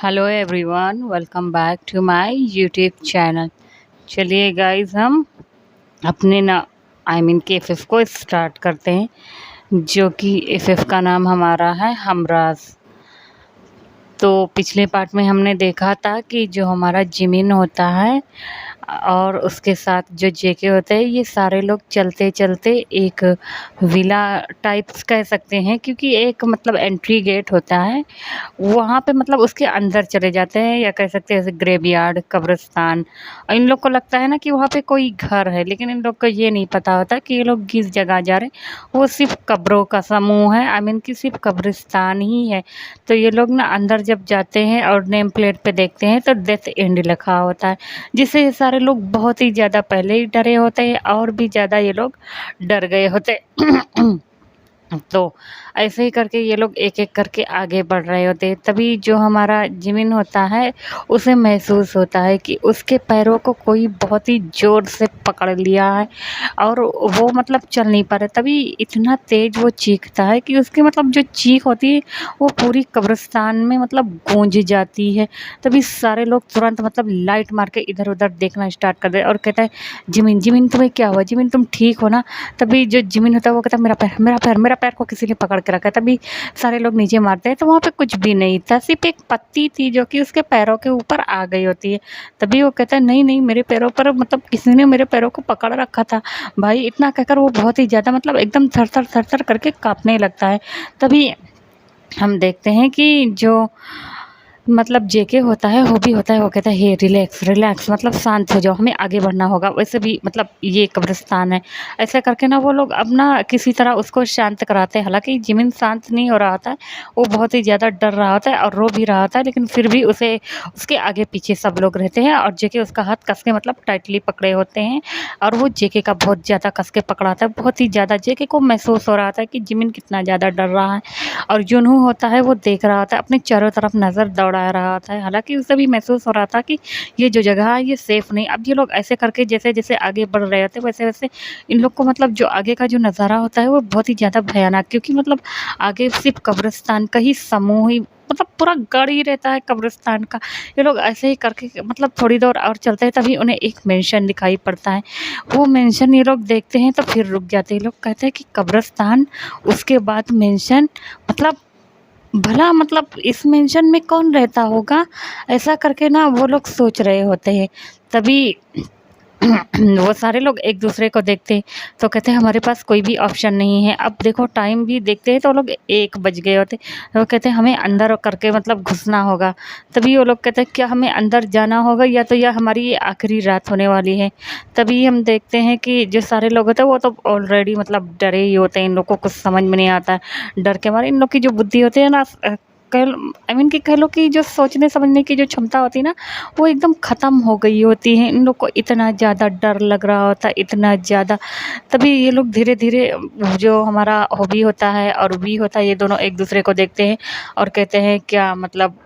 Hello everyone, welcome back to my YouTube channel. चलिए guys, हम अपने ना KFF को स्टार्ट करते हैं, जो कि एफएफ का नाम हमारा है हमराज। तो पिछले पार्ट में हमने देखा था कि जो हमारा जिमिन होता है और उसके साथ जो जेके होते हैं, ये सारे लोग चलते चलते एक विला टाइप्स कह सकते हैं, क्योंकि एक मतलब एंट्री गेट होता है वहाँ पे, मतलब उसके अंदर चले जाते हैं, या कह सकते हैं जैसे ग्रेवयार्ड, कब्रिस्तान। और इन लोग को लगता है ना कि वहाँ पे कोई घर है, लेकिन इन लोग को ये नहीं पता होता कि ये लोग किस जगह जा रहे हैं। वो सिर्फ कब्रों का समूह है, कि सिर्फ कब्रिस्तान ही है। तो ये लोग ना अंदर जब जाते हैं और नेम प्लेट पे देखते हैं तो डेथ एंड लिखा होता है, जिससे ये सारे लोग बहुत ही ज़्यादा पहले ही डरे होते हैं और भी ज़्यादा ये लोग डर गए होते हैं। तो ऐसे ही करके ये लोग एक एक करके आगे बढ़ रहे होते हैं। तभी जो हमारा जिमिन होता है, उसे महसूस होता है कि उसके पैरों को कोई बहुत ही ज़ोर से पकड़ लिया है और वो मतलब चल नहीं पा रहा। तभी इतना तेज़ वो चीखता है कि उसकी मतलब जो चीख होती है वो पूरी कब्रिस्तान में मतलब गूंज जाती है। तभी सारे लोग तुरंत मतलब लाइट मार के इधर उधर देखना स्टार्ट कर दे और कहता है, जिमिन जिमिन तुम्हें क्या हुआ, जिमिन तुम ठीक हो ना। तभी जो जिमिन होता है वो कहता है, मेरा पैर मेरा पैर मेरा पैर को किसी ने पकड़ के रखा है। तभी सारे लोग नीचे मारते हैं तो वहाँ पे कुछ भी नहीं था, सिर्फ एक पत्ती थी जो कि उसके पैरों के ऊपर आ गई होती है। तभी वो कहता है, नहीं नहीं, मेरे पैरों पर मतलब किसी ने मेरे पैरों को पकड़ रखा था भाई। इतना कहकर वो बहुत ही ज़्यादा मतलब एकदम थर थर थर थर करके काँपने लगता है। तभी हम देखते हैं कि जो मतलब जेके होता है, वो भी होता है, वो कहता है, हे रिलैक्स रिलैक्स, मतलब शांत हो जाओ, हमें आगे बढ़ना होगा। वैसे भी मतलब ये कब्रिस्तान है। ऐसे करके ना वो लोग अपना किसी तरह उसको शांत कराते हैं। हालांकि जिमिन शांत नहीं हो रहा होता है, वो बहुत ही ज़्यादा डर रहा होता है और रो भी रहा होता है, लेकिन फिर भी उसे उसके आगे पीछे सब लोग रहते हैं और जेके उसका हाथ कस के मतलब टाइटली पकड़े होते हैं और वो जेके का बहुत ज़्यादा कस के पकड़ाता है। बहुत ही ज़्यादा जेके को महसूस हो रहा था कि जिमिन कितना ज़्यादा डर रहा है और जुनू होता है वो देख रहा होता है, अपने चारों तरफ नज़र दौड़ा रहा था। हालांकि उसे भी महसूस हो रहा था कि ये जो जगह है ये सेफ़ नहीं। अब ये लोग ऐसे करके जैसे जैसे आगे बढ़ रहे होते वैसे वैसे इन लोग को मतलब जो आगे का जो नज़ारा होता है वो बहुत ही ज़्यादा भयानक, क्योंकि मतलब आगे सिर्फ कब्रिस्तान का ही समूह ही मतलब पूरा गढ़ ही रहता है कब्रिस्तान का। ये लोग ऐसे ही करके मतलब थोड़ी देर और चलते हैं, तभी उन्हें एक मेंशन दिखाई पड़ता है। वो मेंशन ये लोग देखते हैं तो फिर रुक जाते हैं। लोग कहते हैं कि कब्रिस्तान, उसके बाद मेंशन, मतलब भला मतलब इस मेंशन में कौन रहता होगा, ऐसा करके ना वो लोग सोच रहे होते हैं। तभी वो सारे लोग एक दूसरे को देखते हैं तो कहते हैं, हमारे पास कोई भी ऑप्शन नहीं है। अब देखो टाइम भी देखते हैं तो वो लोग 1 बज गए होते, तो वो कहते हैं हमें अंदर करके मतलब घुसना होगा। तभी वो लोग कहते हैं, क्या हमें अंदर जाना होगा या तो यह हमारी ये आखिरी रात होने वाली है। तभी हम देखते हैं कि जो सारे लोग होते हैं वो तो ऑलरेडी मतलब डरे ही होते हैं। इन लोग को कुछ समझ में नहीं आता है, डर के मारे इन लोग की जो बुद्धि होती है ना, कि कह लो कि जो सोचने समझने की जो क्षमता होती है ना, वो एकदम ख़त्म हो गई होती है। इन लोग को इतना ज़्यादा डर लग रहा होता है, इतना ज़्यादा। तभी ये लोग धीरे धीरे, जो हमारा हॉबी होता है और वी होता है, ये दोनों एक दूसरे को देखते हैं और कहते हैं, क्या मतलब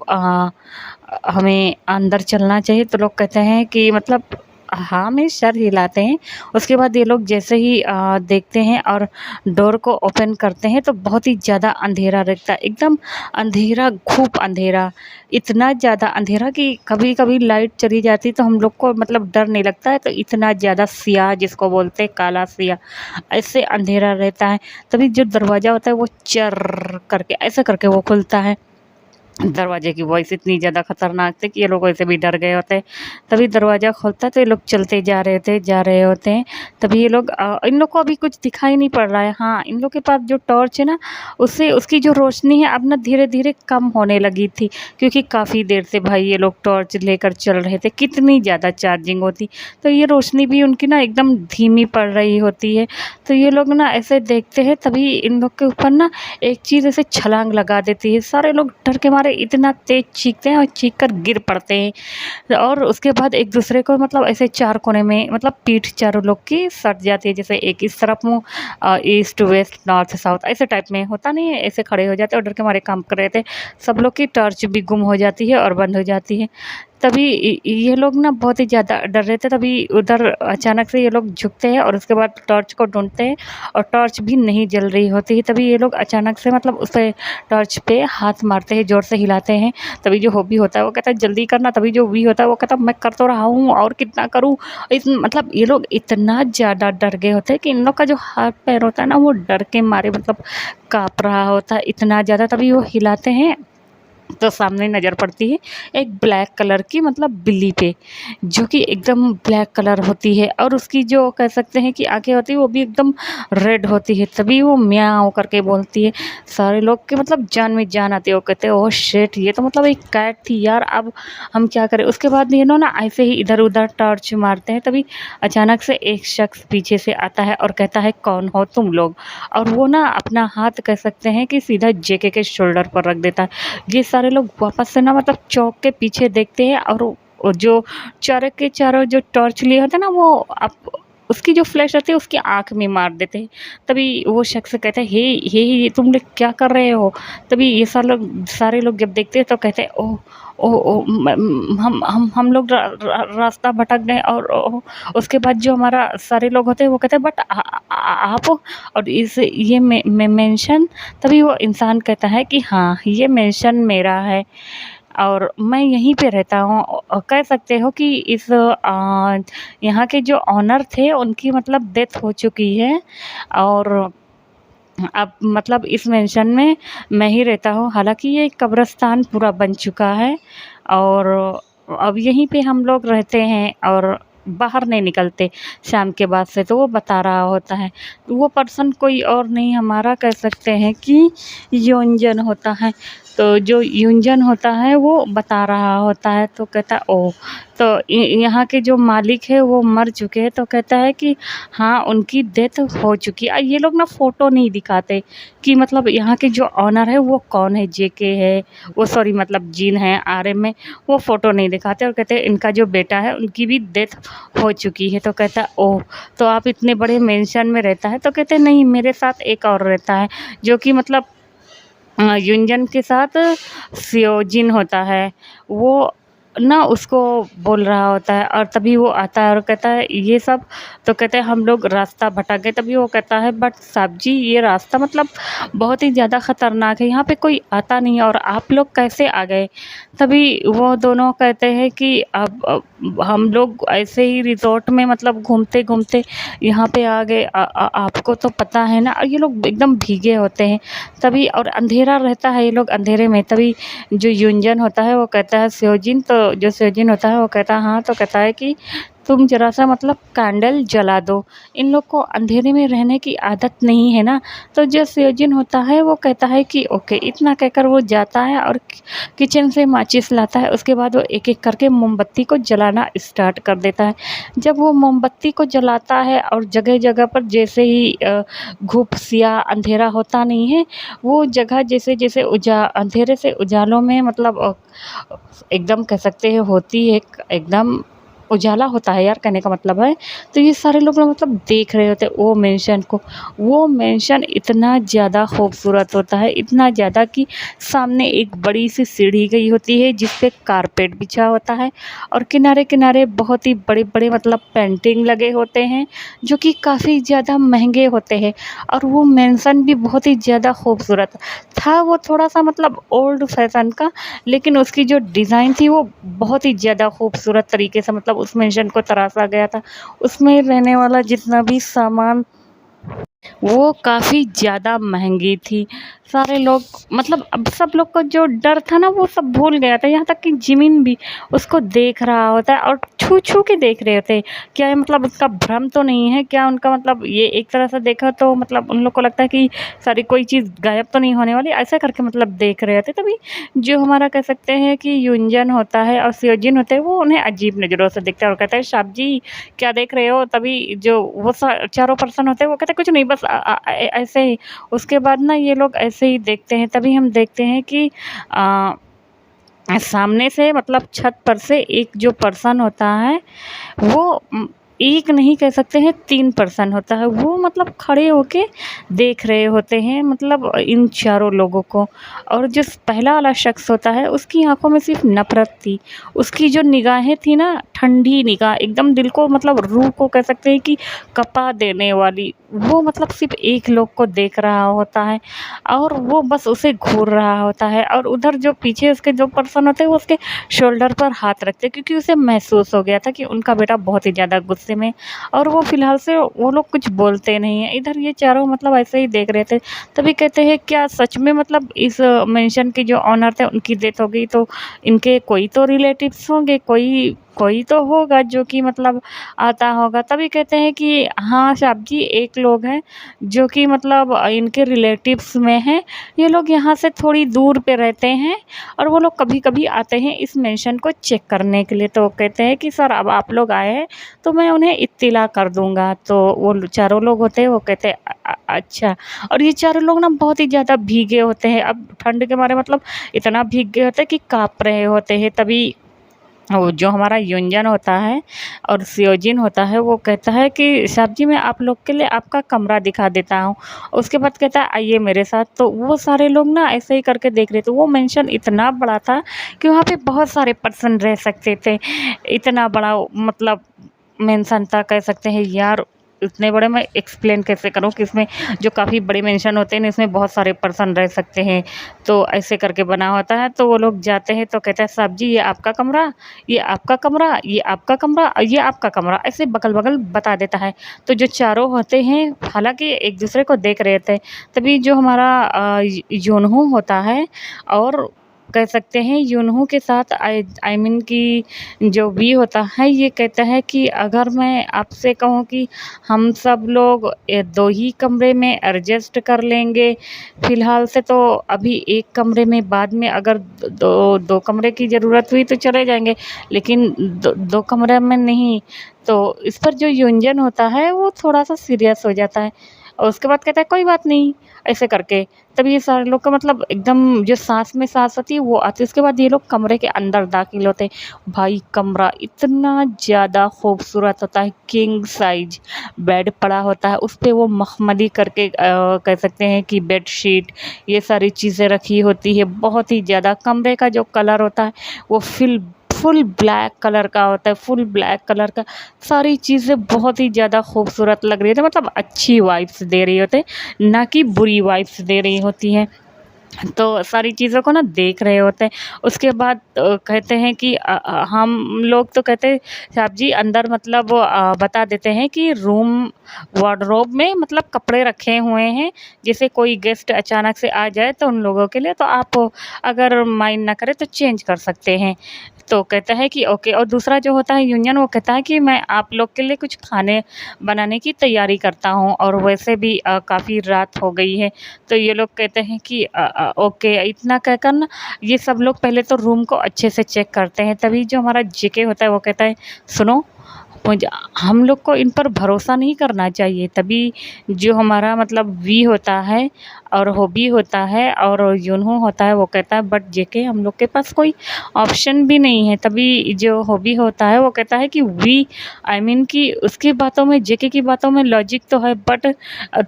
हमें अंदर चलना चाहिए। तो लोग कहते हैं कि मतलब हाँ में सर हिलाते हैं। उसके बाद ये लोग जैसे ही देखते हैं और डोर को ओपन करते हैं तो बहुत ही ज़्यादा अंधेरा रहता है, एकदम अंधेरा, खूब अंधेरा, इतना ज़्यादा अंधेरा कि कभी कभी लाइट चली जाती तो हम लोग को मतलब डर नहीं लगता है। तो इतना ज़्यादा सियाह, जिसको बोलते हैं काला सियाह, ऐसे अंधेरा रहता है। तभी जो दरवाज़ा होता है वो चर करके ऐसे करके वो खुलता है। दरवाजे की वॉइस इतनी ज़्यादा खतरनाक थी कि ये लोग वैसे भी डर गए होते हैं। तभी दरवाज़ा खुलता है तो ये लोग चलते जा रहे होते हैं। तभी ये लोग इन लोग को अभी कुछ दिखाई नहीं पड़ रहा है। हाँ, इन लोग के पास जो टॉर्च है ना, उससे उसकी जो रोशनी है अब ना धीरे धीरे कम होने लगी थी, क्योंकि काफ़ी देर से भाई ये लोग टॉर्च लेकर चल रहे थे। कितनी ज़्यादा चार्जिंग होती तो ये रोशनी भी उनकी ना एकदम धीमी पड़ रही होती है। तो ये लोग ना ऐसे देखते हैं, तभी इन लोग के ऊपर ना एक चीज़ ऐसे छलांग लगा देती है। सारे लोग डर के मारे इतना तेज चीखते हैं और चीख कर गिर पड़ते हैं। और उसके बाद एक दूसरे को मतलब ऐसे 4 कोने में मतलब पीठ चारों लोग की सट जाती है, जैसे एक इस तरफ मुँह, ईस्ट वेस्ट नॉर्थ साउथ ऐसे टाइप में होता नहीं है, ऐसे खड़े हो जाते हैं और डर के मारे काम कर रहे थे। सब लोग की टॉर्च भी गुम हो जाती है और बंद हो जाती है। तभी ये लोग ना बहुत ही ज़्यादा डर रहे थे। तभी उधर अचानक से ये लोग झुकते हैं और उसके बाद टॉर्च को ढूँढते हैं और टॉर्च भी नहीं जल रही होती है। तभी ये लोग अचानक से मतलब उस पे टॉर्च पे हाथ मारते हैं, ज़ोर से हिलाते हैं। तभी जो हॉबी होता है वो कहता है जल्दी करना, तभी जो वी होता है वो कहता है मैं कर तो रहा हूँ और कितना करूँ। इस मतलब ये लोग इतना ज़्यादा डर गए होते हैं कि इन लोग का जो हाथ-पैर होता है ना वो डर के मारे मतलब काँप रहा होता है इतना ज़्यादा। तभी वो हिलाते हैं तो सामने नज़र पड़ती है एक ब्लैक कलर की मतलब बिल्ली पे, जो कि एकदम ब्लैक कलर होती है और उसकी जो कह सकते हैं कि आँखें होती है वो भी एकदम रेड होती है। तभी वो म्याऊँ करके बोलती है। सारे लोग के मतलब जान में जान आती है। वो कहते हैं ओह शिट, ये तो मतलब एक कैट थी यार, अब हम क्या करें। उसके बाद ये लोग ना ऐसे ही इधर उधर टॉर्च मारते हैं। तभी अचानक से एक शख्स पीछे से आता है और कहता है कौन हो तुम लोग। और वो ना अपना हाथ कह सकते हैं कि सीधा जेके के शोल्डर पर रख देता है। ये सारे लोग वापस से ना मतलब चौक के पीछे देखते हैं और वो जो चारों के चारों जो टॉर्च लिए होते हैं ना वो आप उसकी जो फ्लैश होती है उसकी आँख में मार देते हैं। तभी वो शख्स कहता है हे तुम लोग क्या कर रहे हो। तभी ये सारे लोग जब देखते हैं तो कहते हैं ओह ओह ओह हम लोग रास्ता भटक गए। और उसके बाद जो हमारा सारे लोग होते हैं वो कहते हैं बट आप और इस ये मेंशन। तभी वो इंसान कहता है कि हाँ ये मेंशन मेरा है और मैं यहीं पे रहता हूँ। कह सकते हो कि इस यहाँ के जो ऑनर थे उनकी मतलब डेथ हो चुकी है और अब मतलब इस मेंशन में मैं ही रहता हूँ। हालाँकि ये कब्रिस्तान पूरा बन चुका है और अब यहीं पे हम लोग रहते हैं और बाहर नहीं निकलते शाम के बाद से। तो वो बता रहा होता है। वो पर्सन कोई और नहीं हमारा कह सकते हैं कि योंजन होता है। तो जो योंजन होता है वो बता रहा होता है। तो कहता ओह! तो यहाँ के जो मालिक है वो मर चुके हैं। तो कहता है कि हाँ उनकी डेथ हो चुकी है। ये लोग ना फ़ोटो नहीं दिखाते कि मतलब यहाँ के जो ओनर है वो कौन है, जेके है, वो सॉरी मतलब जिन है आरएम में, वो फ़ोटो नहीं दिखाते और कहते हैं इनका जो बेटा है उनकी भी डेथ हो चुकी है। तो कहता है ओह! तो आप इतने बड़े मेंशन में रहता है। तो कहते हैं नहीं मेरे साथ एक और रहता है जो कि मतलब युंजन के साथ सियोजिन होता है। वो ना उसको बोल रहा होता है और तभी वो आता है और कहता है ये सब। तो कहते हैं हम लोग रास्ता भटक गए। तभी वो कहता है बट साहब जी ये रास्ता मतलब बहुत ही ज़्यादा ख़तरनाक है, यहाँ पे कोई आता नहीं है और आप लोग कैसे आ गए। तभी वो दोनों कहते हैं कि अब हम लोग ऐसे ही रिज़ॉर्ट में मतलब घूमते घूमते यहाँ पे आ गए। आपको तो पता है ना। और ये लोग एकदम भीगे होते हैं। तभी और अंधेरा रहता है, ये लोग अंधेरे में। तभी जो युंजन होता है वो कहता है स्योजिन। तो जो स्योजिन होता है वो कहता है हाँ। तो कहता है कि तुम ज़रा सा मतलब कैंडल जला दो, इन लोग को अंधेरे में रहने की आदत नहीं है ना। तो जो स्योजिन होता है वो कहता है कि ओके। इतना कहकर वो जाता है और किचन से माचिस लाता है। उसके बाद वो एक एक करके मोमबत्ती को जलाना स्टार्ट कर देता है। जब वो मोमबत्ती को जलाता है और जगह जगह पर जैसे ही घुप्स या अंधेरा होता नहीं है, वो जगह जैसे जैसे अंधेरे से उजालों में मतलब एकदम कह सकते हैं होती है, एकदम उजाला होता है यार कहने का मतलब है। तो ये सारे लोग ना मतलब देख रहे होते हैं वो मेंशन को। वो मेंशन इतना ज़्यादा खूबसूरत होता है, इतना ज़्यादा कि सामने एक बड़ी सी सीढ़ी गई होती है जिस पे कारपेट बिछा होता है और किनारे किनारे बहुत ही बड़े बड़े मतलब पेंटिंग लगे होते हैं जो कि काफ़ी ज़्यादा महंगे होते हैं। और वो मेंशन भी बहुत ही ज़्यादा खूबसूरत था। वो थोड़ा सा मतलब ओल्ड फैशन का, लेकिन उसकी जो डिज़ाइन थी वो बहुत ही ज़्यादा खूबसूरत तरीके से मतलब उस मेंशन को तराशा गया था। उसमें रहने वाला जितना भी सामान वो काफ़ी ज़्यादा महंगी थी। सारे लोग मतलब अब सब लोग को जो डर था ना वो सब भूल गया था। यहाँ तक कि जिमिन भी उसको देख रहा होता है और छू-छू के देख रहे होते हैं। क्या ये मतलब उसका भ्रम तो नहीं है? क्या उनका मतलब ये एक तरह से देखा तो मतलब उन लोग को लगता है कि सारी कोई चीज़ गायब तो नहीं होने वाली, ऐसा करके मतलब देख रहे होते। तभी जो हमारा कह सकते हैं कि युंजन होता है और स्योजिन होते हैं वो उन्हें अजीब नज़रों से देखता है और कहता है साहब जी क्या देख रहे हो। तभी जो वो चारों पर्सन होते हैं वो कहते हैं कुछ नहीं बस ऐसे ही। उसके बाद ना ये लोग ऐसे ही देखते हैं। तभी हम देखते हैं कि सामने से मतलब छत पर से एक जो पर्सन होता है वो एक नहीं कह सकते हैं 3 पर्सन होता है, वो मतलब खड़े होके देख रहे होते हैं मतलब इन चारों लोगों को। और जो पहला वाला शख्स होता है उसकी आँखों में सिर्फ़ नफ़रत थी। उसकी जो निगाहें थी ना, ठंडी निगाह एकदम दिल को मतलब रूह को कह सकते हैं कि कँपा देने वाली। वो मतलब सिर्फ़ एक लोग को देख रहा होता है और वो बस उसे घूर रहा होता है, और उधर जो पीछे उसके जो पर्सन होते हैं वो उसके शोल्डर पर हाथ रखते हैं, क्योंकि उसे महसूस हो गया था कि उनका बेटा बहुत ही ज़्यादा गुस्से में। और वो फ़िलहाल से वो लोग कुछ बोलते नहीं हैं। इधर ये चारों मतलब ऐसे ही देख रहे थे। तभी कहते हैं क्या सच में मतलब इस मेंशन के जो ओनर थे उनकी डेथ हो गई, तो इनके कोई तो रिलेटिव्स होंगे, कोई कोई तो होगा जो कि मतलब आता होगा। तभी कहते हैं कि हाँ साहब जी, एक लोग हैं जो कि मतलब इनके रिलेटिव्स में हैं। ये लोग यहाँ से थोड़ी दूर पे रहते हैं और वो लोग कभी-कभी आते हैं इस मेंशन को चेक करने के लिए। तो कहते हैं कि सर अब आप लोग आए हैं तो मैं उन्हें इत्तिला कर दूँगा। तो वो चारों लोग होते हैं, वो कहते हैं अच्छा। और ये चारों लोग ना बहुत ही ज़्यादा भीगे होते हैं। अब ठंड के मारे मतलब इतना भीग गए होते हैं कि काँप रहे होते हैं। तभी वो जो हमारा युंजन होता है और सियोजिन होता है वो कहता है कि साहब जी मैं आप लोग के लिए आपका कमरा दिखा देता हूँ। उसके बाद कहता है आइए मेरे साथ। तो वो सारे लोग ना ऐसे ही करके देख रहे थे। वो मेंशन इतना बड़ा था कि वहाँ पे बहुत सारे पर्सन रह सकते थे। इतना बड़ा मतलब मेंशन था, कह सकते हैं यार। इतने बड़े मैं एक्सप्लेन कैसे करूँ कि इसमें जो काफ़ी बड़े मेंशन होते हैं ना, इसमें बहुत सारे पर्सन रह सकते हैं। तो ऐसे करके बना होता है। तो वो लोग जाते हैं तो कहते हैं साहब जी ये आपका कमरा, ये आपका कमरा, ये आपका कमरा, ये आपका कमरा, ऐसे बगल-बगल बता देता है। तो जो चारों होते हैं हालाँकि एक दूसरे को देख रहे थे। तभी जो हमारा यूनहो होता है और कह सकते हैं यूनहो के साथ आई मीन कि जो वी होता है, ये कहता है कि अगर मैं आपसे कहूँ कि हम सब लोग 2 ही कमरे में एडजस्ट कर लेंगे फ़िलहाल से, तो अभी एक कमरे में बाद में अगर दो कमरे की ज़रूरत हुई तो चले जाएँगे, लेकिन दो कमरे में नहीं। तो इस पर जो युंजन होता है वो थोड़ा-सा सीरियस हो जाता है और उसके बाद कहता है कोई बात नहीं, ऐसे करके। तब ये सारे लोग का मतलब एकदम जो साँस में साँस होती है वो आती है। उसके बाद ये लोग कमरे के अंदर दाखिल होते हैं। भाई कमरा इतना ज़्यादा खूबसूरत होता है, किंग साइज़ बेड पड़ा होता है, उस पे वो मखमली करके कह सकते हैं कि बेडशीट ये सारी चीज़ें रखी होती है। बहुत ही ज़्यादा कमरे का जो कलर होता है वो फुल ब्लैक कलर का होता है, फुल ब्लैक कलर का। सारी चीज़ें बहुत ही ज़्यादा खूबसूरत लग रही होती है, मतलब अच्छी वाइब्स दे रही होती है, ना कि बुरी वाइब्स दे रही होती हैं। तो सारी चीज़ों को ना देख रहे होते हैं। उसके बाद कहते हैं कि हम लोग तो कहते हैं साहब जी अंदर मतलब बता देते हैं कि रूम वार्डरोब में मतलब कपड़े रखे हुए हैं, जैसे कोई गेस्ट अचानक से आ जाए तो उन लोगों के लिए, तो आप अगर माइंड ना करें तो चेंज कर सकते हैं। तो कहता है कि ओके। और दूसरा जो होता है यूनियन, वो कहता है कि मैं आप लोग के लिए कुछ खाने बनाने की तैयारी करता हूँ, और वैसे भी काफ़ी रात हो गई है। तो ये लोग कहते हैं कि ओके। इतना कहकर ना ये सब लोग पहले तो रूम को अच्छे से चेक करते हैं। तभी जो हमारा जेके होता है वो कहता है सुनो, मुझे हम लोग को इन पर भरोसा नहीं करना चाहिए। तभी जो हमारा मतलब वी होता है और हॉबी होता है और यूनहो होता है, वो कहता है बट जेके हम लोग के पास कोई ऑप्शन भी नहीं है। तभी जो हॉबी होता है वो कहता है कि वी आई मीन कि उसकी बातों में, जेके की बातों में लॉजिक तो है, बट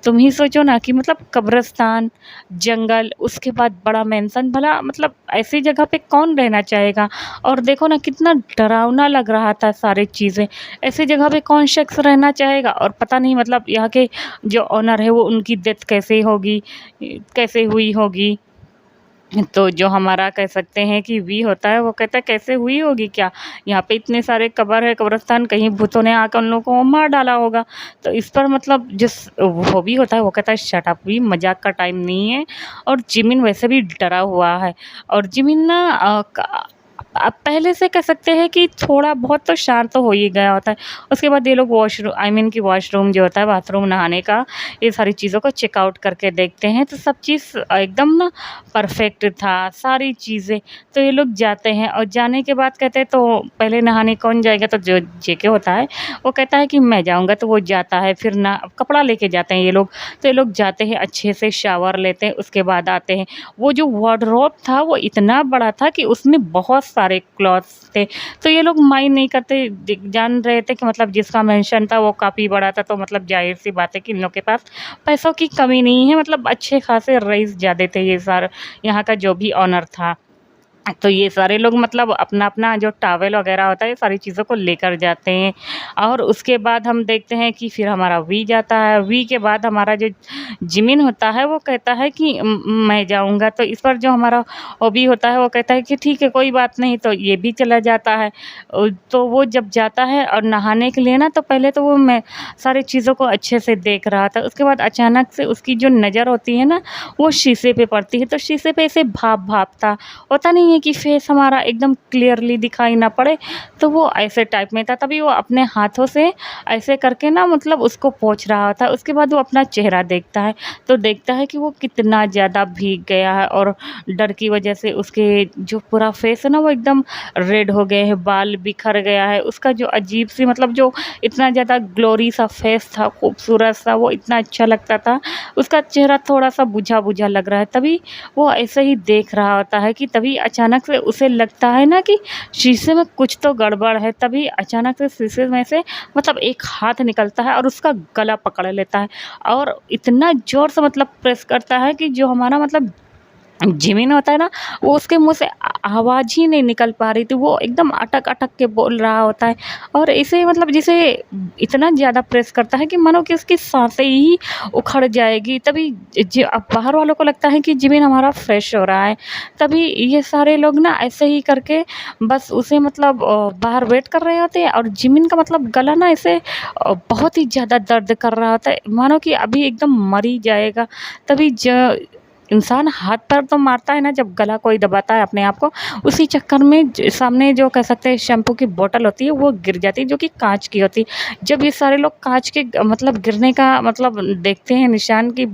तुम ही सोचो ना कि मतलब कब्रिस्तान, जंगल, उसके बाद बड़ा मेंशन, भला मतलब ऐसी जगह पे कौन रहना चाहेगा। और देखो ना कितना डरावना लग रहा था सारी चीज़ें। ऐसी जगह पे कौन शख्स रहना चाहेगा। और पता नहीं मतलब यहाँ के जो ओनर है वो उनकी डेथ कैसे होगी, कैसे हुई होगी। तो जो हमारा कह सकते हैं कि वी होता है वो कहता है कैसे हुई होगी क्या, यहाँ पे इतने सारे कब्र है, कब्रिस्तान, कहीं भूतों ने आकर उन लोगों को मार डाला होगा। तो इस पर मतलब जिस वो भी होता है वो कहता है शट अप, भी मजाक का टाइम नहीं है। और जिमिन वैसे भी डरा हुआ है। और जिमिन ना आप पहले से कह सकते हैं कि थोड़ा बहुत तो शांत तो हो ही गया होता है। उसके बाद ये लोग वॉशरूम आई मीन कि वॉशरूम जो होता है, बाथरूम, नहाने का, ये सारी चीज़ों को चेकआउट करके देखते हैं। तो सब चीज़ एकदम ना परफेक्ट था, सारी चीज़ें। तो ये लोग जाते हैं और जाने के बाद कहते हैं तो पहले नहाने कौन जाएगा, तो जो जेके होता है वो कहता है कि मैं जाऊँगा। तो वो जाता है, फिर ना कपड़ा लेके जाते हैं ये लोग। तो ये लोग जाते हैं, अच्छे से शावर लेते हैं, उसके बाद आते हैं। वो जो वार्डरोब था वो इतना बड़ा था कि उसमें बहुत सारे सारे क्लॉथ्स थे। तो ये लोग माइंड नहीं करते, जान रहे थे कि मतलब जिसका मेंशन था वो काफ़ी बड़ा था, तो मतलब ज़ाहिर-सी बात है कि इन लोग के पास पैसों की कमी नहीं है, मतलब अच्छे खासे रईस ज़्यादा थे ये सारा यहाँ का जो भी ओनर था। तो ये सारे लोग मतलब अपना-अपना जो टॉवेल वगैरह होता है, ये सारी चीज़ों को लेकर जाते हैं। और उसके बाद हम देखते हैं कि फिर हमारा वी जाता है। वी के बाद हमारा जो जिमिन होता है वो कहता है कि मैं जाऊँगा। तो इस पर जो हमारा ओबी होता है वो कहता है कि ठीक है कोई बात नहीं, तो ये भी चला जाता है। तो वो जब जाता है और नहाने के लिए ना, तो पहले तो वो मैं सारी चीज़ों को अच्छे से देख रहा था। उसके बाद अचानक से उसकी जो नज़र होती है ना, वो शीशे पे पड़ती है। तो शीशे पे ऐसे भाप-भाप था, होता नहीं है कि फेस हमारा एकदम क्लियरली दिखाई ना पड़े, तो वो ऐसे टाइप में था। तभी वो अपने हाथों से ऐसे करके ना मतलब उसको पोंछ रहा था। उसके बाद वो अपना चेहरा देखता है, तो देखता है कि वो कितना ज़्यादा भीग गया है और डर की वजह से उसके जो पूरा फेस है ना वो एकदम रेड हो गए हैं, बाल बिखर गया है। उसका जो अजीब सी मतलब जो इतना ज़्यादा ग्लोरी सा फेस था, खूबसूरत सा, वो इतना अच्छा लगता था। उसका चेहरा थोड़ा-सा बुझा-बुझा लग रहा है। तभी वो ऐसे ही देख रहा होता है कि तभी अचानक से उसे लगता है ना कि शीशे में कुछ तो गड़बड़ है। तभी अचानक से शीशे में से मतलब एक हाथ निकलता है और उसका गला पकड़ लेता है और इतना ज़ोर से मतलब प्रेस करता है कि जो हमारा मतलब जिमिन होता है ना, वो उसके मुँह से आवाज़ ही नहीं निकल पा रही थी। वो एकदम अटक-अटक के बोल रहा होता है और ऐसे मतलब जिसे इतना ज़्यादा प्रेस करता है कि मानो कि उसकी साँसें ही उखड़ जाएगी। तभी अब बाहर वालों को लगता है कि जिमिन हमारा फ्रेश हो रहा है। तभी ये सारे लोग ना ऐसे ही करके बस उसे मतलब बाहर वेट कर रहे होते हैं और जिमिन का मतलब गला ना ऐसे बहुत ही ज़्यादा दर्द कर रहा होता है, मानो कि अभी एकदम मर ही जाएगा। तभी इंसान हाथ पैर तो मारता है ना जब गला कोई दबाता है अपने आप को, उसी चक्कर में सामने जो कह सकते हैं शैम्पू की बोतल होती है वो गिर जाती है, जो कि कांच की होती है। जब ये सारे लोग कांच के मतलब गिरने का मतलब देखते हैं निशान की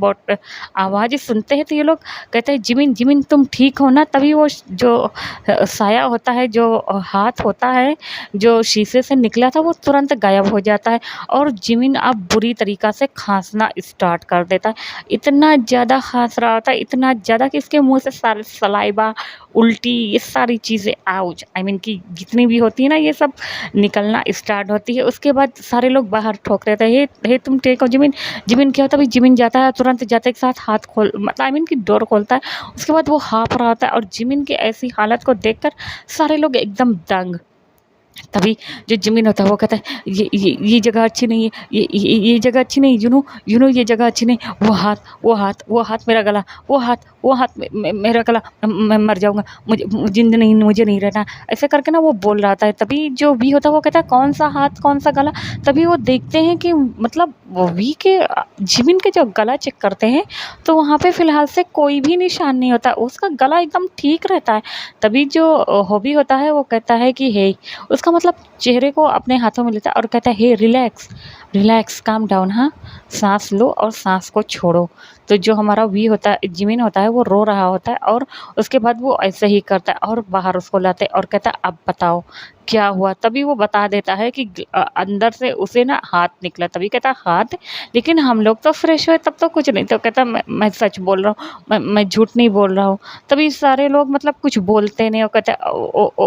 आवाज़ सुनते हैं, तो ये लोग कहते हैं जिमिन जिमिन तुम ठीक हो ना। तभी वो जो साया होता है, जो हाथ होता है जो शीशे से निकला था, वो तुरंत गायब हो जाता है और जिमिन अब बुरी तरीक़ा से खांसना स्टार्ट कर देता है। इतना ज़्यादा खांस रहा था, इतना ज़्यादा कि इसके मुँह से सारे सलाइवा, उल्टी, ये सारी चीज़ें आउच आई मीन कि जितनी भी होती है ना, ये सब निकलना स्टार्ट होती है। उसके बाद सारे लोग बाहर ठोक रहे थे, हे तुम ठीक हो जिमिन? जिमिन क्या होता है, भाई जिमिन जाता है, तुरंत जाते के साथ हाथ खोल मतलब आई मीन कि डोर खोलता है। उसके बाद वो हाँफ रहा होता है और जिमिन की ऐसी हालत को देखकर सारे लोग एकदम दंग। तभी जो जिमिन होता है वो कहता है ये जगह अच्छी नहीं है, ये जगह अच्छी नहीं, यू नो ये जगह अच्छी नहीं। वो हाथ मेरा गला, वो हाथ मेरा गला, मैं मर जाऊँगा, जिंदा नहीं, मुझे नहीं रहना। ऐसे करके ना वो बोल रहा था। तभी जो वी होता है वो कहता है कौन सा हाथ कौन सा गला। तभी वो देखते हैं कि मतलब वो वी के जिमिन के जो गला चेक करते हैं, तो वहाँ पे फ़िलहाल से कोई भी निशान नहीं होता, उसका गला एकदम ठीक रहता है। तभी जो हॉबी होता है वो कहता है कि हे, उसका मतलब चेहरे को अपने हाथों में लेता है और कहता है हे रिलैक्स, रिलैक्स, काम डाउन, हाँ, साँस लो और साँस को छोड़ो। तो जो हमारा वी होता है, जिमिन होता है, वो रो रहा होता है और उसके बाद वो ऐसे ही करता है और बाहर उसको लाते हैं और कहता है अब बताओ क्या हुआ। तभी वो बता देता है कि अंदर से उसे ना हाथ निकला। तभी कहता है हाथ, लेकिन हम लोग तो फ्रेश हुए तब तो कुछ नहीं। तो कहता मैं सच बोल रहा हूँ, मैं झूठ नहीं बोल रहा हूँ। तभी सारे लोग मतलब कुछ बोलते नहीं और कहते हैं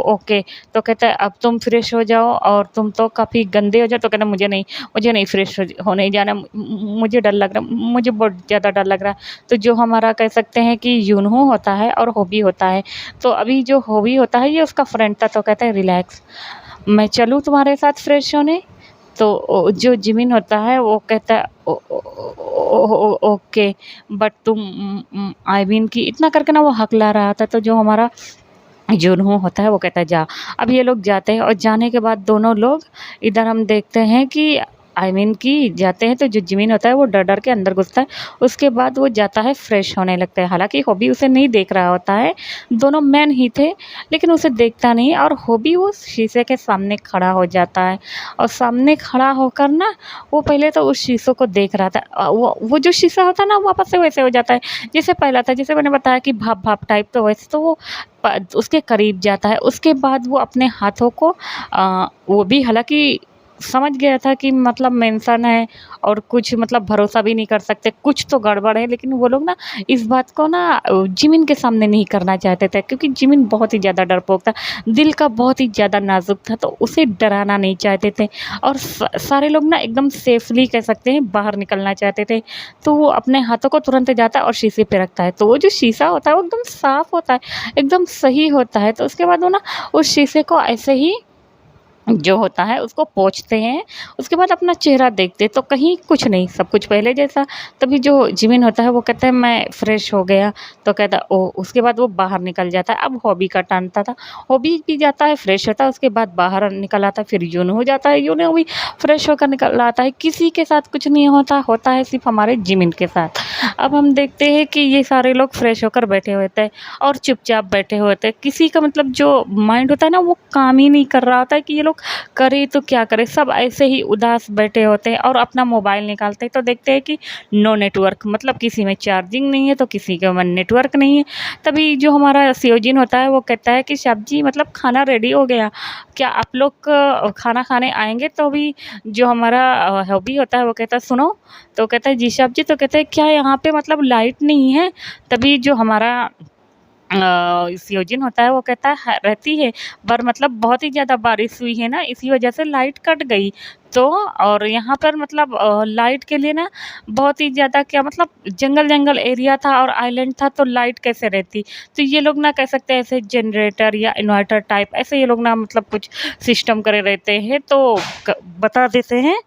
ओके। तो कहता है अब तुम फ्रेश हो जाओ और तुम तो काफ़ी गंदे हो जाओ। तो कहता मुझे नहीं फ्रेश होने जाना, मुझे डर लग रहा, मुझे बहुत ज़्यादा डर लग रहा है। तो जो हमारा कह सकते हैं कि यूनहो होता है और हॉबी होता है, तो अभी जो हॉबी होता है ये उसका फ्रेंड था। तो कहता है रिलैक्स, मैं चलूँ तुम्हारे साथ फ्रेश होने। तो जो जिमिन होता है वो कहता है ओके, बट तुम आई मीन कि इतना करके ना वो हकला रहा था। तो जो हमारा जुनहो होता है वो कहता है जा। अब ये लोग जाते हैं और जाने के बाद दोनों लोग इधर हम देखते हैं कि आई मीन कि जाते हैं, तो जो जिमिन होता है वो डर डर के अंदर घुसता है। उसके बाद वो जाता है फ्रेश होने लगता है। हालांकि हॉबी उसे नहीं देख रहा होता है, दोनों मैन ही थे, लेकिन उसे देखता नहीं और हॉबी वो शीशे के सामने खड़ा हो जाता है और सामने खड़ा होकर ना वो पहले तो उस शीशों को देख रहा था। वो जो शीशा होता है ना वापस से वैसे हो जाता है जैसे पहला था, जैसे मैंने बताया कि भाप भाप टाइप। तो वैसे तो वो उसके करीब जाता है। उसके बाद वो अपने हाथों को वो भी हालांकि समझ गया था कि मतलब मेंशन है और कुछ मतलब भरोसा भी नहीं कर सकते, कुछ तो गड़बड़ है। लेकिन वो लोग ना इस बात को ना जिमिन के सामने नहीं करना चाहते थे, क्योंकि जिमिन बहुत ही ज़्यादा डरपोक था, दिल का बहुत ही ज़्यादा नाज़ुक था, तो उसे डराना नहीं चाहते थे। और सारे लोग ना एकदम सेफ़ली कह सकते हैं बाहर निकलना चाहते थे। तो वो अपने हाथों को तुरंत जाता है और शीशे पे रखता है, तो वो जो शीशा होता है वो एकदम साफ़ होता है, एकदम सही होता है। तो उसके बाद वो ना उस शीशे को ऐसे ही जो होता है उसको पोंछते हैं, उसके बाद अपना चेहरा देखते हैं तो कहीं कुछ नहीं, सब कुछ पहले जैसा। तभी जो जिमिन होता है वो कहता है मैं फ्रेश हो गया, तो कहता है ओह! उसके बाद वो बाहर निकल जाता है। अब हॉबी का टर्न था, हॉबी भी जाता है, फ्रेश होता है, उसके बाद बाहर निकल आता है, फिर यूनू हो जाता है, यूनू भी फ्रेश होकर निकल आता है। किसी के साथ कुछ नहीं होता, होता है सिर्फ़ हमारे जिमिन के साथ। अब हम देखते हैं कि ये सारे लोग फ्रेश होकर बैठे होते हैं और चुपचाप बैठे होते हैं। किसी का मतलब जो माइंड होता है ना वो काम ही नहीं कर रहा होता है कि ये लोग करे तो क्या करें, सब ऐसे ही उदास बैठे होते हैं और अपना मोबाइल निकालते हैं तो देखते हैं कि नो नेटवर्क, मतलब किसी में चार्जिंग नहीं है तो किसी के में नेटवर्क नहीं है। तभी जो हमारा सियोजिन होता है वो कहता है कि साहब जी मतलब खाना रेडी हो गया, क्या आप लोग खाना खाने आएंगे? तो अभी जो हमारा हॉबी होता है वो कहता है सुनो, तो कहता है जी साहब जी, तो कहते हैं क्या यहाँ पे मतलब लाइट नहीं है? तभी जो हमारा सियोजिन होता है वो कहता है रहती है, पर मतलब बहुत ही ज़्यादा बारिश हुई है ना, इसी वजह से लाइट कट गई। तो और यहाँ पर मतलब लाइट के लिए ना बहुत ही ज़्यादा क्या मतलब जंगल एरिया था और आइलैंड था, तो लाइट कैसे रहती? तो ये लोग ना कह सकते हैं ऐसे जनरेटर या इन्वर्टर टाइप ऐसे ये लोग ना मतलब कुछ सिस्टम करे रहते हैं, तो बता देते हैं।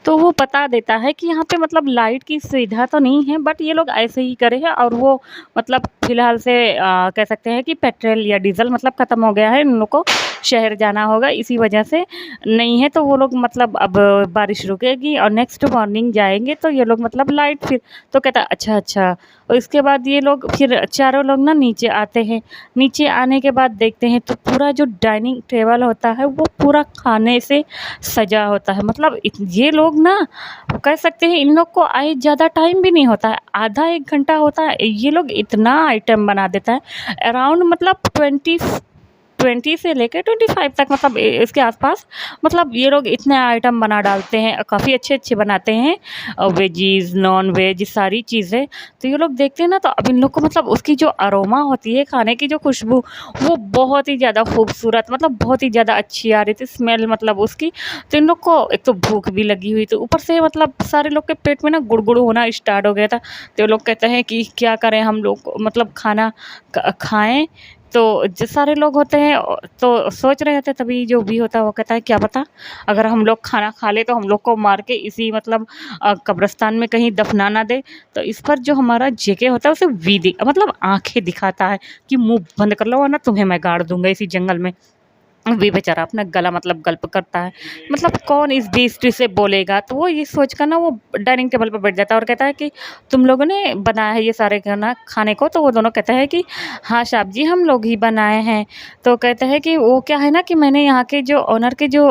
तो वो बता देता है कि यहाँ पे मतलब लाइट की सुविधा तो नहीं है, बट ये लोग ऐसे ही करे हैं और वो मतलब फ़िलहाल से कह सकते हैं कि पेट्रोल या डीज़ल मतलब ख़त्म हो गया है, इन लोग को शहर जाना होगा, इसी वजह से नहीं है। तो वो लोग मतलब अब बारिश रुकेगी और नेक्स्ट मॉर्निंग जाएँगे तो ये लोग मतलब लाइट फिर, तो कहता है अच्छा, अच्छा। और इसके बाद ये लोग फिर चारों लोग ना नीचे आते हैं। नीचे आने के बाद देखते हैं तो पूरा जो डाइनिंग टेबल होता है वो पूरा खाने से सजा होता है। मतलब ये लोग ना कह सकते हैं इन लोग को आए ज़्यादा टाइम भी नहीं होता है, आधा 1 घंटा होता है, ये लोग इतना आइटम बना देता है अराउंड मतलब 20 से लेके 25 तक, मतलब इसके आसपास। मतलब ये लोग इतने आइटम बना डालते हैं, काफ़ी अच्छे बनाते हैं, वेजीज नॉन वेज सारी चीज़ें। तो ये लोग देखते हैं ना, तो अब इन लोग को मतलब उसकी जो अरोमा होती है, खाने की जो खुशबू, वो बहुत ही ज़्यादा खूबसूरत, मतलब बहुत ही ज़्यादा अच्छी आ रही थी स्मेल मतलब उसकी। तो इन लोग को एक तो भूख भी लगी हुई थी, ऊपर से मतलब सारे लोग के पेट में ना गुड़गुड़ होना स्टार्ट हो गया था। तो ये लोग कहते हैं कि क्या करें हम लोग, मतलब खाना खाएं। तो जो सारे लोग होते हैं तो सोच रहे थे, तभी जो भी होता है वो कहता है क्या पता अगर हम लोग खाना खा ले तो हम लोग को मार के इसी मतलब कब्रिस्तान में कहीं दफना ना दे। तो इस पर जो हमारा जेके होता है उसे मतलब आंखें दिखाता है कि मुंह बंद कर लो वरना तुम्हें मैं गाड़ दूंगा इसी जंगल में। वे बेचारा अपना गला मतलब गल्प करता है, मतलब कौन इस बेइज्जती से बोलेगा। तो वो ये सोच कर ना वो डाइनिंग टेबल पर बैठ जाता है और कहता है कि तुम लोगों ने बनाया है ये सारे खाना खाने को? तो वो दोनों कहते हैं कि हाँ साहब जी हम लोग ही बनाए हैं। तो कहते हैं कि वो क्या है ना कि मैंने यहाँ के जो ओनर के जो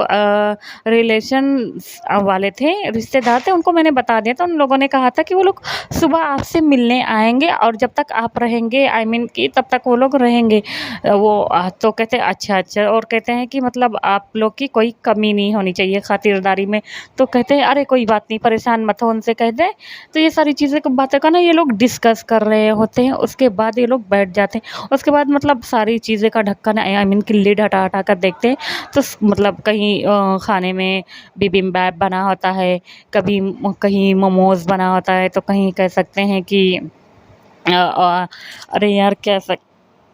रिलेशन वाले थे, रिश्तेदार थे, उनको मैंने बता दिया। तो उन लोगों ने कहा था कि वो लोग सुबह आपसे मिलने आएंगे और जब तक आप रहेंगे आई मीन कि तब तक वो लोग रहेंगे। तो कहते हैं अच्छा, अच्छा। और कहते हैं कि मतलब आप लोग की कोई कमी नहीं होनी चाहिए खातिरदारी में। तो कहते हैं अरे कोई बात नहीं, परेशान मत हो, उनसे कह दें। तो ये सारी चीज़ें बातें का ना ये लोग डिस्कस कर रहे होते हैं, उसके बाद ये लोग बैठ जाते हैं। उसके बाद मतलब सारी चीज़ें का ढक्कन आई मीन कि लिड हटा कर देखते हैं, तो मतलब कहीं खाने में बिबिम्बैप बना होता है, कभी कहीं मोमोज़ बना होता है, तो कहीं कह सकते हैं कि अरे यार क्या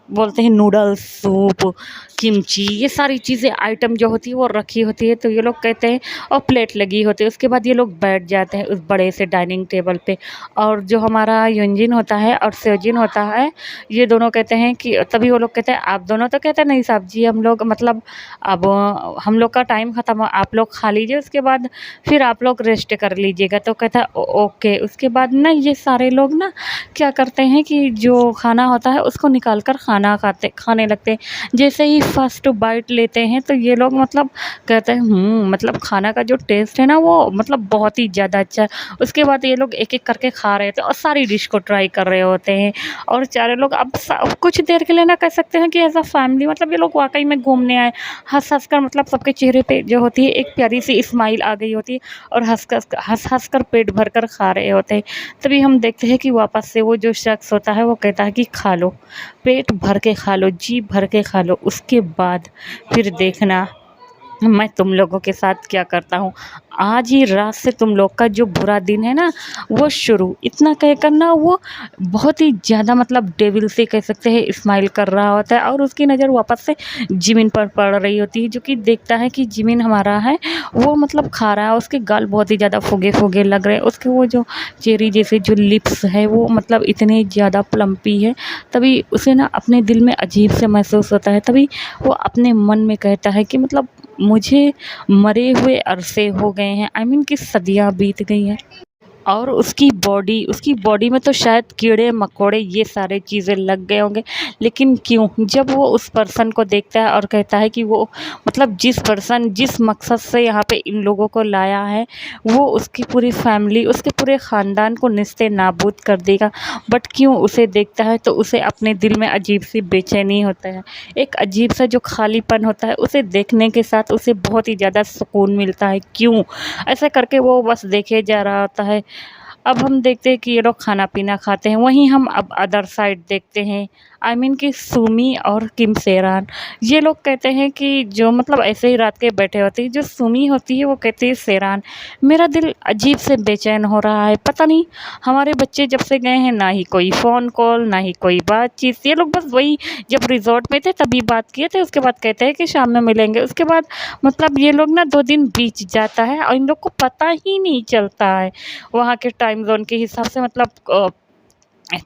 बोलते हैं नूडल्स, सूप, किमची, ये सारी चीज़ें आइटम जो होती है वो रखी होती है। तो ये लोग कहते हैं और प्लेट लगी होती है। उसके बाद ये लोग बैठ जाते हैं उस बड़े से डाइनिंग टेबल पे। और जो हमारा यूनजिन होता है और सेओजिन होता है, ये दोनों कहते हैं कि तभी वो लोग कहते हैं आप दोनों, तो कहते हैं नहीं साहब जी हम लोग मतलब अब हम लोग का टाइम ख़त्म, आप लोग खा लीजिए, उसके बाद फिर आप लोग रेस्ट कर लीजिएगा। तो कहता है ओके। उसके बाद ना ये सारे लोग ना क्या करते हैं कि जो खाना होता है उसको निकाल कर खाने लगते हैं। जैसे ही फर्स्ट बाइट लेते हैं तो ये लोग मतलब कहते हैं मतलब खाना का जो टेस्ट है ना वो मतलब बहुत ही ज़्यादा अच्छा है। उसके बाद ये लोग एक-एक करके खा रहे होते हैं और सारी डिश को ट्राई कर रहे होते हैं। और चारों लोग अब कुछ देर के लिए ना कह सकते हैं कि एज़ अ फैमिली मतलब ये लोग वाक़ई में घूमने आए। हँस-हँस कर मतलब सबके चेहरे पे जो होती है एक प्यारी-सी स्माइल आ गई होती है और हँस-हँस कर पेट भर कर खा रहे होते हैं। तभी हम देखते हैं कि वापस से वो जो शख्स होता है वो कहता है कि खा लो, पेट भर के खा लो, जी भर के खा लो, उसके बाद फिर देखना मैं तुम लोगों के साथ क्या करता हूँ। आज ही रात से तुम लोग का जो बुरा दिन है ना वो शुरू। इतना कहकर ना वो बहुत ही ज़्यादा मतलब डेविल से कह सकते हैं स्माइल कर रहा होता है और उसकी नज़र वापस से जिमिन पर पड़ रही होती है, जो कि देखता है कि जिमिन हमारा है वो मतलब खा रहा है। उसके गाल बहुत ही ज़्यादा फुगे-फुगे लग रहे हैं। उसके वो जो चेरी जैसे जो लिप्स है वो मतलब इतने ज़्यादा प्लम्पी है। तभी उसे ना अपने दिल में अजीब से महसूस होता है। तभी वो अपने मन में कहता है कि मतलब मुझे मरे हुए अरसे हो गए हैं, आई मीन कि सदियाँ बीत गई हैं। और उसकी बॉडी में तो शायद कीड़े-मकोड़े ये सारी चीज़ें लग गए होंगे, लेकिन क्यों? जब वो उस पर्सन को देखता है और कहता है कि वो मतलब जिस मकसद से यहाँ पे इन लोगों को लाया है, वो उसकी पूरी फैमिली, उसके पूरे ख़ानदान को नेस्त-ए-नाबूद कर देगा। बट क्यों उसे देखता है तो उसे अपने दिल में अजीब-सी बेचैनी होता है। एक अजीब-सा जो खालीपन होता है, उसे देखने के साथ उसे बहुत ही ज़्यादा सुकून मिलता है। क्यों? ऐसा करके वो बस देखे जा रहा होता है। अब हम देखते हैं कि ये लोग खाना-पीना खाते हैं, वहीं हम अब अदर साइड देखते हैं, आई मीन कि सुमी और किम सेरान। ये लोग कहते हैं कि जो मतलब ऐसे ही रात के बैठे होते हैं, जो सुमी होती है वो कहती है सेरान, मेरा दिल अजीब से बेचैन हो रहा है, पता नहीं हमारे बच्चे जब से गए हैं ना ही कोई फ़ोन कॉल, ना ही कोई बातचीत। ये लोग बस वही जब रिज़ॉर्ट में थे तभी बात किए थे, उसके बाद कहते हैं कि शाम में मिलेंगे। उसके बाद मतलब ये लोग ना 2 दिन बीत जाता है और इन लोग को पता ही नहीं चलता है। वहाँ के टाइम ज़ोन के हिसाब से मतलब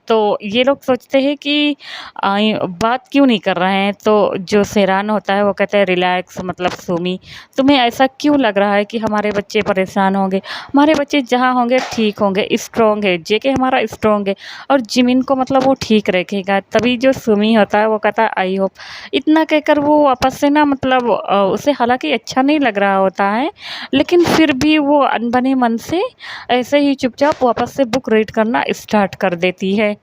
तो ये लोग सोचते हैं कि बात क्यों नहीं कर रहे हैं। तो जो शेरान होता है वो कहता है रिलैक्स मतलब सुमी, तुम्हें ऐसा क्यों लग रहा है कि हमारे बच्चे परेशान होंगे? हमारे बच्चे जहाँ होंगे ठीक होंगे, स्ट्रॉन्ग है, जेके हमारा स्ट्रॉन्ग है और जिमिन को मतलब वो ठीक रखेगा। तभी जो सुमी होता है वो कहता है आई होप। इतना कहकर वो वापस से ना मतलब उसे हालाँकि अच्छा नहीं लग रहा होता है, लेकिन फिर भी वो अनबने मन से ऐसे ही चुपचाप वापस से बुक रीड करना स्टार्ट कर देती है।